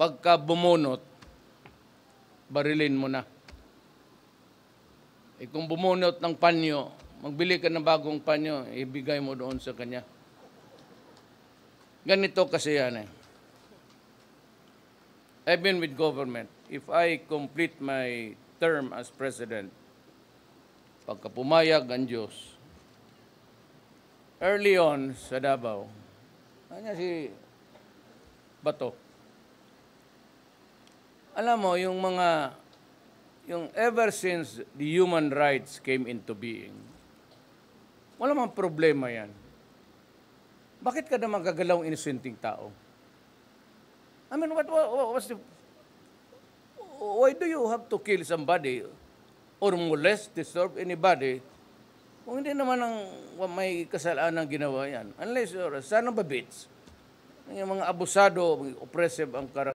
pagka bumunot, barilin mo na. Kung bumunot ng panyo, magbili ka ng bagong panyo, ibigay mo doon sa kanya. Ganito kasi yan eh. I've been with government. If I complete my term as president, pagka pumayag ang Diyos, early on sa Davao, kanya si Bato. Alam mo, yung ever since the human rights came into being, wala mang problema yan. Bakit ka na magagalaw inosenteng tao? I mean, why do you have to kill somebody or molest, disturb anybody kung hindi naman may kasalanan ginawa yan? Unless you're a son of a bitch, yung mga abusado, oppressive ang karakter.